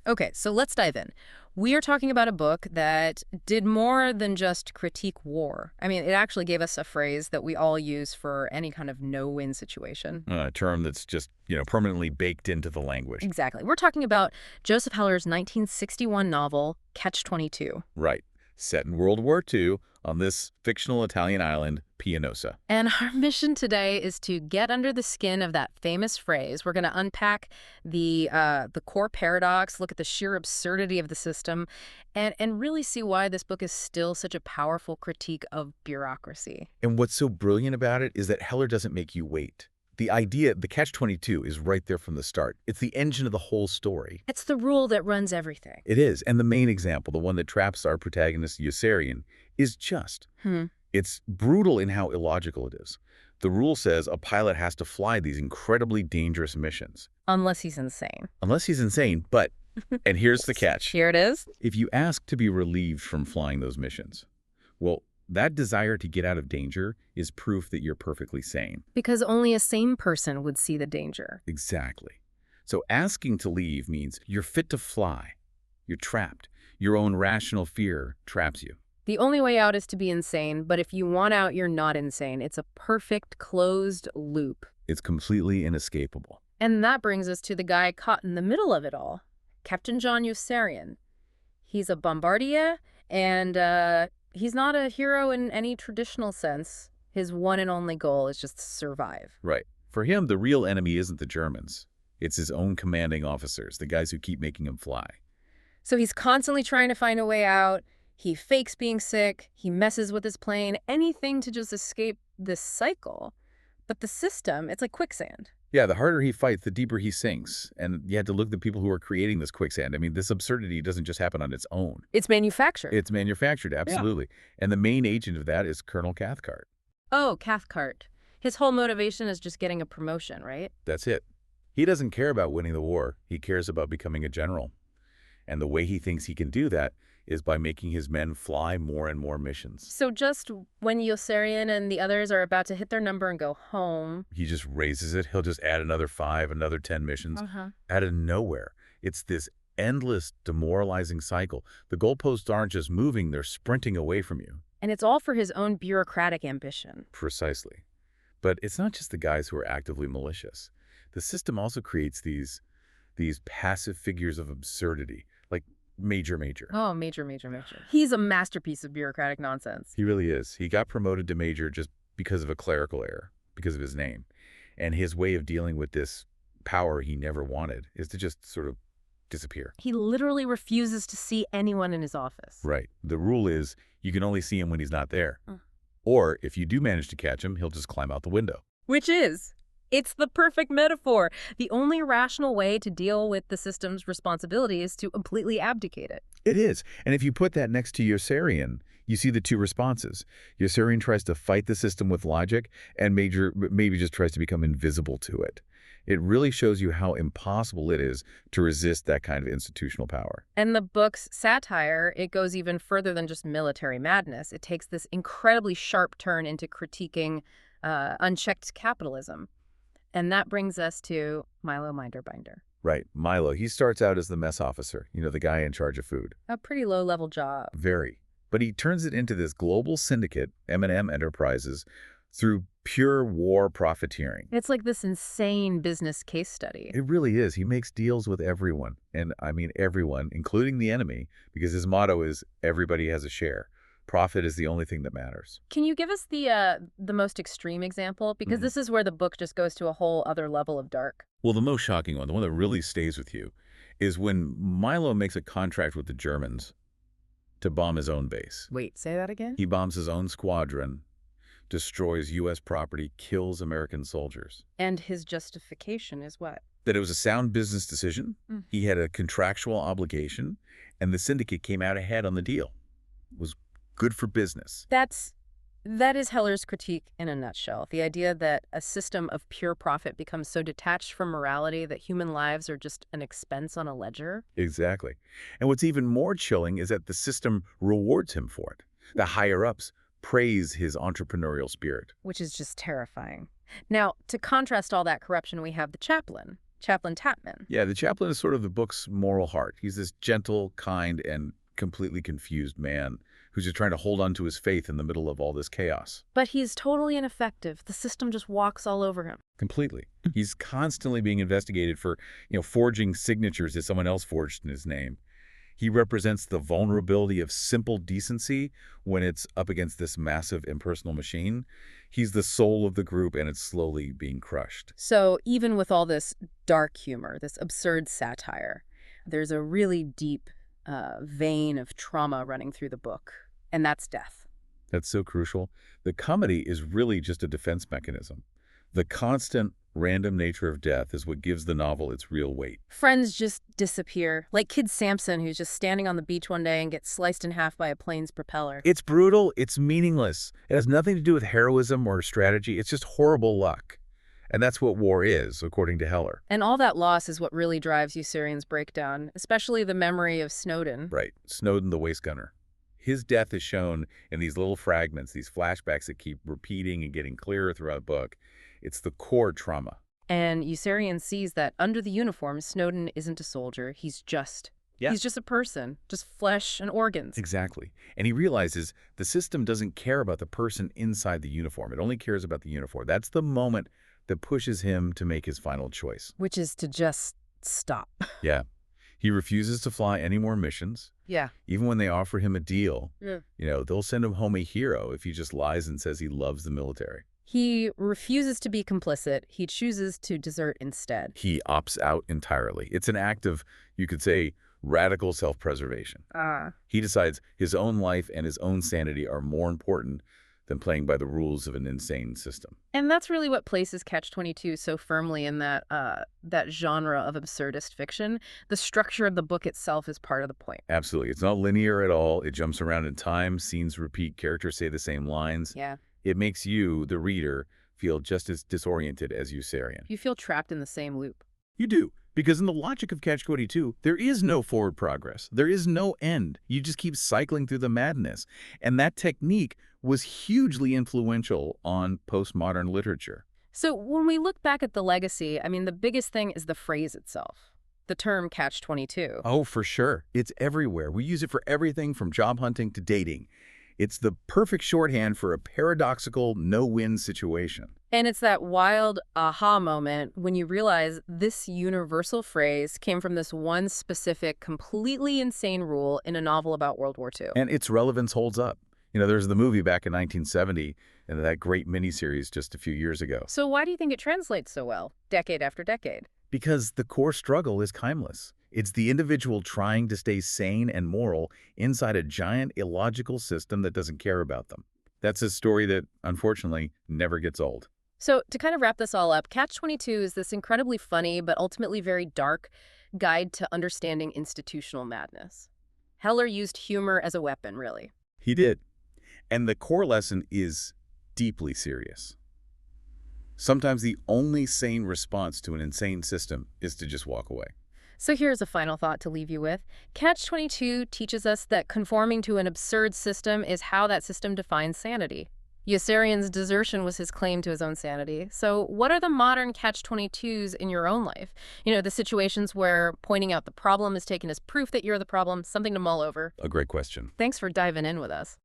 Okay, so let's dive in. We are talking about a book that did more than just critique war. I mean, it actually gave us a phrase that we all use for any kind of no-win situation. A term that's just, permanently baked into the language. Exactly. We're talking about Joseph Heller's 1961 novel, Catch-22. Right. Set in World War II on this fictional Italian island, Pianosa. And our mission today is to get under the skin of that famous phrase. We're going to unpack the core paradox, look at the sheer absurdity of the system, and really see why this book is still such a powerful critique of bureaucracy. And what's so brilliant about it is that Heller doesn't make you wait. The idea, the Catch-22, is right there from the start. It's the engine of the whole story. It's the rule that runs everything. It is. And the main example, the one that traps our protagonist, Yossarian, is just. It's brutal in how illogical it is. The rule says a pilot has to fly these incredibly dangerous missions. Unless he's insane. Unless he's insane, but, and here's the catch. Here it is. If you ask to be relieved from flying those missions, well, that desire to get out of danger is proof that you're perfectly sane. Because only a sane person would see the danger. Exactly. So asking to leave means you're fit to fly. You're trapped. Your own rational fear traps you. The only way out is to be insane, but if you want out, you're not insane. It's a perfect closed loop. It's completely inescapable. And that brings us to the guy caught in the middle of it all, Captain John Yossarian. He's a bombardier, and he's not a hero in any traditional sense. His one and only goal is just to survive. Right. For him, the real enemy isn't the Germans. It's his own commanding officers, the guys who keep making him fly. So he's constantly trying to find a way out. He fakes being sick. He messes with his plane. Anything to just escape this cycle. But the system, it's like quicksand. Yeah, the harder he fights, the deeper he sinks. And you had to look at the people who are creating this quicksand. I mean, this absurdity doesn't just happen on its own. It's manufactured. It's manufactured, absolutely. Yeah. And the main agent of that is Colonel Cathcart. Oh, Cathcart. His whole motivation is just getting a promotion, right? That's it. He doesn't care about winning the war. He cares about becoming a general. And the way he thinks he can do that is by making his men fly more and more missions. So just when Yossarian and the others are about to hit their number and go home... He just raises it. He'll just add another 5, another 10 missions. Out of nowhere. It's this endless, demoralizing cycle. The goalposts aren't just moving, they're sprinting away from you. And it's all for his own bureaucratic ambition. Precisely. But it's not just the guys who are actively malicious. The system also creates these passive figures of absurdity, like Major. Oh, Major. He's a masterpiece of bureaucratic nonsense. He really is. He got promoted to Major just because of a clerical error, because of his name. And his way of dealing with this power he never wanted is to just sort of disappear. He literally refuses to see anyone in his office. Right. The rule is you can only see him when he's not there. Or if you do manage to catch him, he'll just climb out the window. Which is... It's the perfect metaphor. The only rational way to deal with the system's responsibility is to completely abdicate it. It is. And if you put that next to Yossarian, you see the two responses. Yossarian tries to fight the system with logic, and Major maybe just tries to become invisible to it. It really shows you how impossible it is to resist that kind of institutional power. And the book's satire, it goes even further than just military madness. It takes this incredibly sharp turn into critiquing unchecked capitalism. And that brings us to Milo Minderbinder. Right. Milo. He starts out as the mess officer, the guy in charge of food. A pretty low-level job. Very. But he turns it into this global syndicate, M&M Enterprises, through pure war profiteering. It's like this insane business case study. It really is. He makes deals with everyone. And I mean everyone, including the enemy, because his motto is everybody has a share. Profit is the only thing that matters. Can you give us the most extreme example? Because this is where the book just goes to a whole other level of dark. Well, the most shocking one, the one that really stays with you, is when Milo makes a contract with the Germans to bomb his own base. Wait, say that again? He bombs his own squadron, destroys U.S. property, kills American soldiers. And his justification is what? That it was a sound business decision. He had a contractual obligation, and the syndicate came out ahead on the deal. It was good for business. That is Heller's critique in a nutshell. The idea that a system of pure profit becomes so detached from morality that human lives are just an expense on a ledger. Exactly. And what's even more chilling is that the system rewards him for it. The higher-ups praise his entrepreneurial spirit. Which is just terrifying. Now, to contrast all that corruption, we have the chaplain, Chaplain Tapman. Yeah, the chaplain is sort of the book's moral heart. He's this gentle, kind, and completely confused man who's just trying to hold on to his faith in the middle of all this chaos. But he's totally ineffective. The system just walks all over him. Completely. He's constantly being investigated for, forging signatures that someone else forged in his name. He represents the vulnerability of simple decency when it's up against this massive impersonal machine. He's the soul of the group, and it's slowly being crushed. So even with all this dark humor, this absurd satire, there's a really deep vein of trauma running through the book, and that's death. That's so crucial. The comedy is really just a defense mechanism. The constant, random nature of death is what gives the novel its real weight. Friends just disappear, like Kid Samson, who's just standing on the beach one day and gets sliced in half by a plane's propeller. It's brutal. It's meaningless. It has nothing to do with heroism or strategy. It's just horrible luck. And that's what war is, according to Heller. And all that loss is what really drives Yossarian's breakdown, especially the memory of Snowden. Right. Snowden, the waste gunner. His death is shown in these little fragments, these flashbacks that keep repeating and getting clearer throughout the book. It's the core trauma. And Yossarian sees that under the uniform, Snowden isn't a soldier. He's just a person, just flesh and organs. Exactly. And he realizes the system doesn't care about the person inside the uniform. It only cares about the uniform. That's the moment that pushes him to make his final choice. Which is to just stop. Yeah. He refuses to fly any more missions. Yeah. Even when they offer him a deal, they'll send him home a hero if he just lies and says he loves the military. He refuses to be complicit. He chooses to desert instead. He opts out entirely. It's an act of, you could say, radical self-preservation. He decides his own life and his own sanity are more important than playing by the rules of an insane system. And that's really what places Catch-22 so firmly in that genre of absurdist fiction. The structure of the book itself is part of the point. Absolutely. It's not linear at all. It jumps around in time. Scenes repeat. Characters say the same lines. Yeah. It makes you, the reader, feel just as disoriented as Yossarian. You feel trapped in the same loop. You do. Because in the logic of Catch-22, there is no forward progress. There is no end. You just keep cycling through the madness. And that technique was hugely influential on postmodern literature. So when we look back at the legacy, I mean, the biggest thing is the phrase itself. The term Catch-22. Oh, for sure. It's everywhere. We use it for everything from job hunting to dating. It's the perfect shorthand for a paradoxical no-win situation. And it's that wild aha moment when you realize this universal phrase came from this one specific, completely insane rule in a novel about World War II. And its relevance holds up. There's the movie back in 1970 and that great miniseries just a few years ago. So why do you think it translates so well, decade after decade? Because the core struggle is timeless. It's the individual trying to stay sane and moral inside a giant illogical system that doesn't care about them. That's a story that, unfortunately, never gets old. So to kind of wrap this all up, Catch-22 is this incredibly funny but ultimately very dark guide to understanding institutional madness. Heller used humor as a weapon, really. He did. And the core lesson is deeply serious. Sometimes the only sane response to an insane system is to just walk away. So here's a final thought to leave you with. Catch-22 teaches us that conforming to an absurd system is how that system defines sanity. Yossarian's desertion was his claim to his own sanity. So what are the modern Catch-22s in your own life? The situations where pointing out the problem is taken as proof that you're the problem, something to mull over. A great question. Thanks for diving in with us.